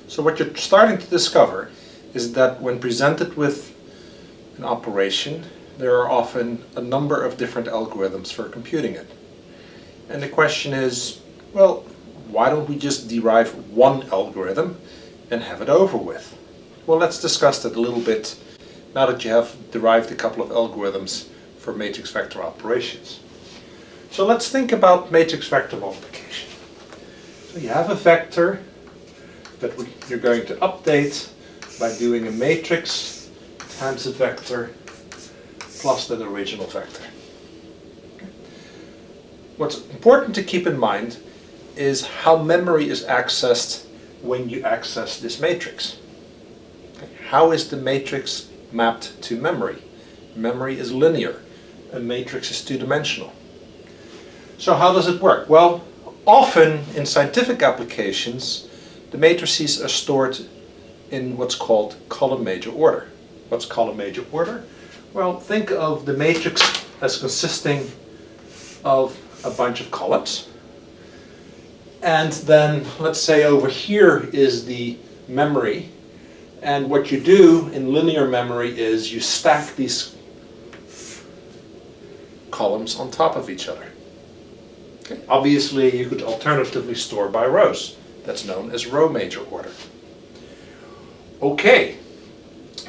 So what you're starting to discover is that when presented with an operation, there are often a number of different algorithms for computing it. And the question is, well, why don't we just derive one algorithm and have it over with? Well, let's discuss that a little bit now that you have derived a couple of algorithms for matrix vector operations. So let's think about matrix vector multiplication. So you have a vector that you're going to update by doing a matrix times a vector plus that original vector. Okay. What's important to keep in mind is how memory is accessed when you access this matrix. Okay. How is the matrix mapped to memory? Memory is linear. A matrix is two-dimensional. So how does it work? Well, often in scientific applications, the matrices are stored in what's called column major order. What's column major order? Well, think of the matrix as consisting of a bunch of columns. And then, let's say over here is the memory. And what you do in linear memory is you stack these columns on top of each other. Okay. Obviously, you could alternatively store by rows. That's known as row major order. Okay,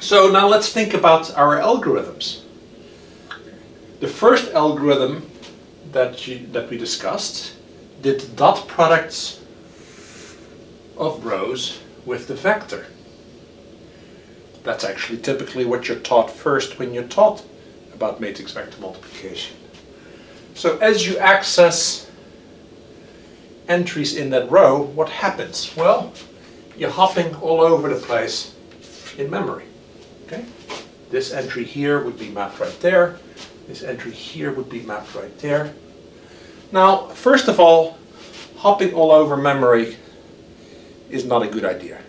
so now let's think about our algorithms. The first algorithm that we discussed did dot products of rows with the vector. That's actually typically what you're taught first when you're taught about matrix vector multiplication. So as you access entries in that row, what happens? Well, you're hopping all over the place in memory. Okay? This entry here would be mapped right there. This entry here would be mapped right there. Now, first of all, hopping all over memory is not a good idea.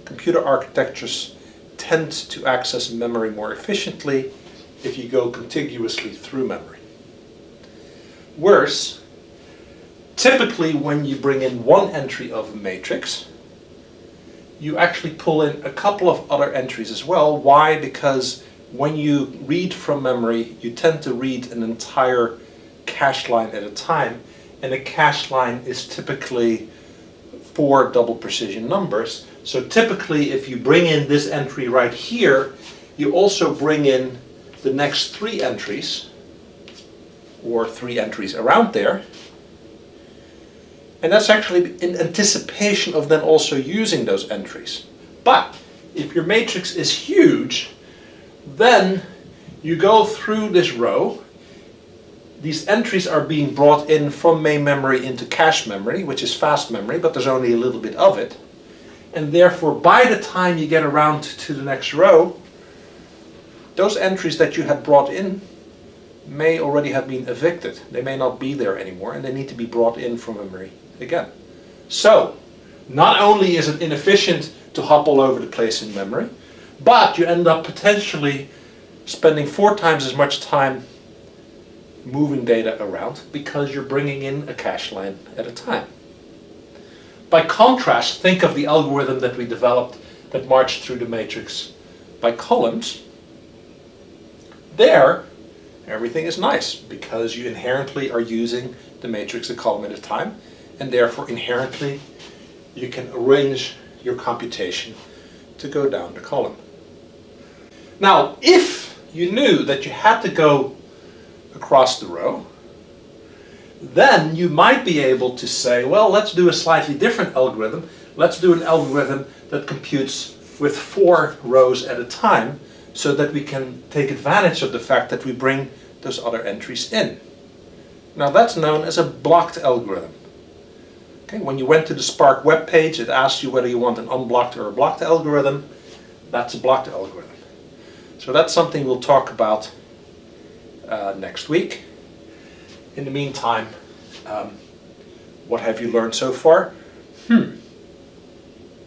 Computer architectures tend to access memory more efficiently if you go contiguously through memory. Worse, typically when you bring in one entry of a matrix, you actually pull in a couple of other entries as well. Why? Because when you read from memory, you tend to read an entire cache line at a time, and a cache line is typically 4 double precision numbers. So typically if you bring in this entry right here, you also bring in the next 3 entries, or 3 entries around there. And that's actually in anticipation of then also using those entries. But if your matrix is huge, then you go through this row. These entries are being brought in from main memory into cache memory, which is fast memory, but there's only a little bit of it. And therefore, by the time you get around to the next row, those entries that you had brought in may already have been evicted. They may not be there anymore, and they need to be brought in from memory again. So, not only is it inefficient to hop all over the place in memory, but you end up potentially spending 4 times as much time moving data around because you're bringing in a cache line at a time. By contrast, think of the algorithm that we developed that marched through the matrix by columns. There, everything is nice because you inherently are using the matrix a column at a time, and therefore inherently you can arrange your computation to go down the column. Now, if you knew that you had to go across the row, then you might be able to say, well, let's do a slightly different algorithm. Let's do an algorithm that computes with 4 rows at a time so that we can take advantage of the fact that we bring those other entries in. Now that's known as a blocked algorithm. Okay, when you went to the Spark web page, it asked you whether you want an unblocked or a blocked algorithm. That's a blocked algorithm. So that's something we'll talk about next week. In the meantime, what have you learned so far?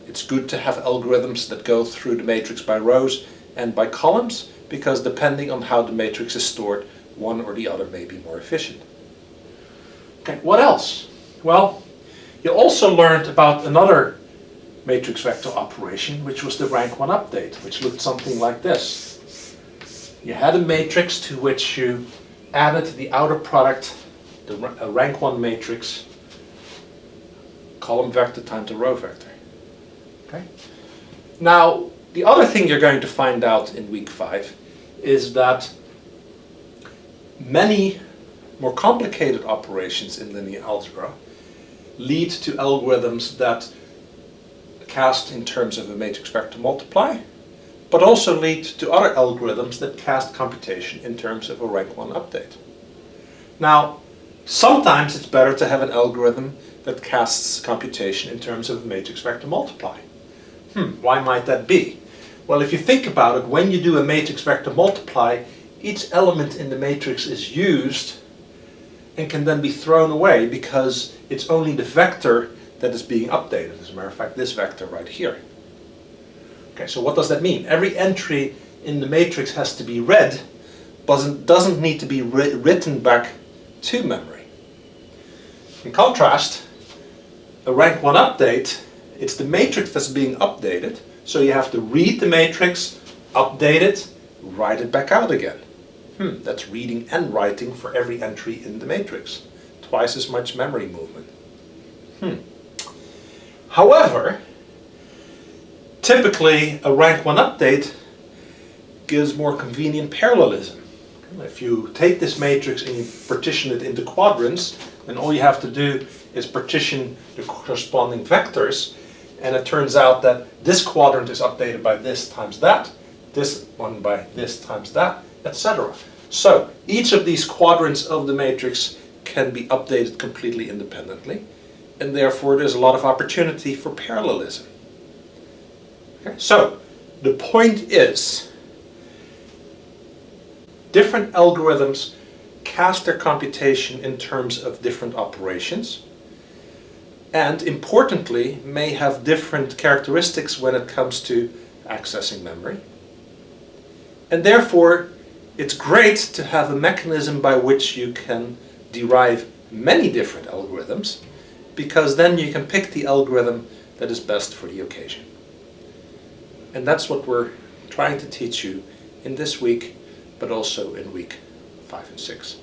It's good to have algorithms that go through the matrix by rows and by columns, because depending on how the matrix is stored, one or the other may be more efficient. Okay, what else? Well, you also learned about another matrix vector operation, which was the rank 1 update, which looked something like this. You had a matrix to which you added the outer product, a rank 1 matrix, column vector times a row vector. Okay? Now, the other thing you're going to find out in week 5 is that many more complicated operations in linear algebra lead to algorithms that cast in terms of a matrix vector multiply, but also lead to other algorithms that cast computation in terms of a rank 1 update. Now, sometimes it's better to have an algorithm that casts computation in terms of a matrix vector multiply. Why might that be? Well, if you think about it, when you do a matrix vector multiply, each element in the matrix is used and can then be thrown away because it's only the vector that is being updated. As a matter of fact, this vector right here. Okay, so what does that mean? Every entry in the matrix has to be read, but doesn't need to be written back to memory. In contrast, a rank 1 update, it's the matrix that's being updated, so you have to read the matrix, update it, write it back out again. That's reading and writing for every entry in the matrix. Twice as much memory movement. However, typically a rank 1 update gives more convenient parallelism. If you take this matrix and you partition it into quadrants, then all you have to do is partition the corresponding vectors, and it turns out that this quadrant is updated by this times that, this one by this times that, etc. So each of these quadrants of the matrix can be updated completely independently, and therefore there's a lot of opportunity for parallelism. Okay? So the point is, different algorithms cast their computation in terms of different operations, and importantly may have different characteristics when it comes to accessing memory. And therefore it's great to have a mechanism by which you can derive many different algorithms, because then you can pick the algorithm that is best for the occasion. And that's what we're trying to teach you in this week, but also in week 5 and 6.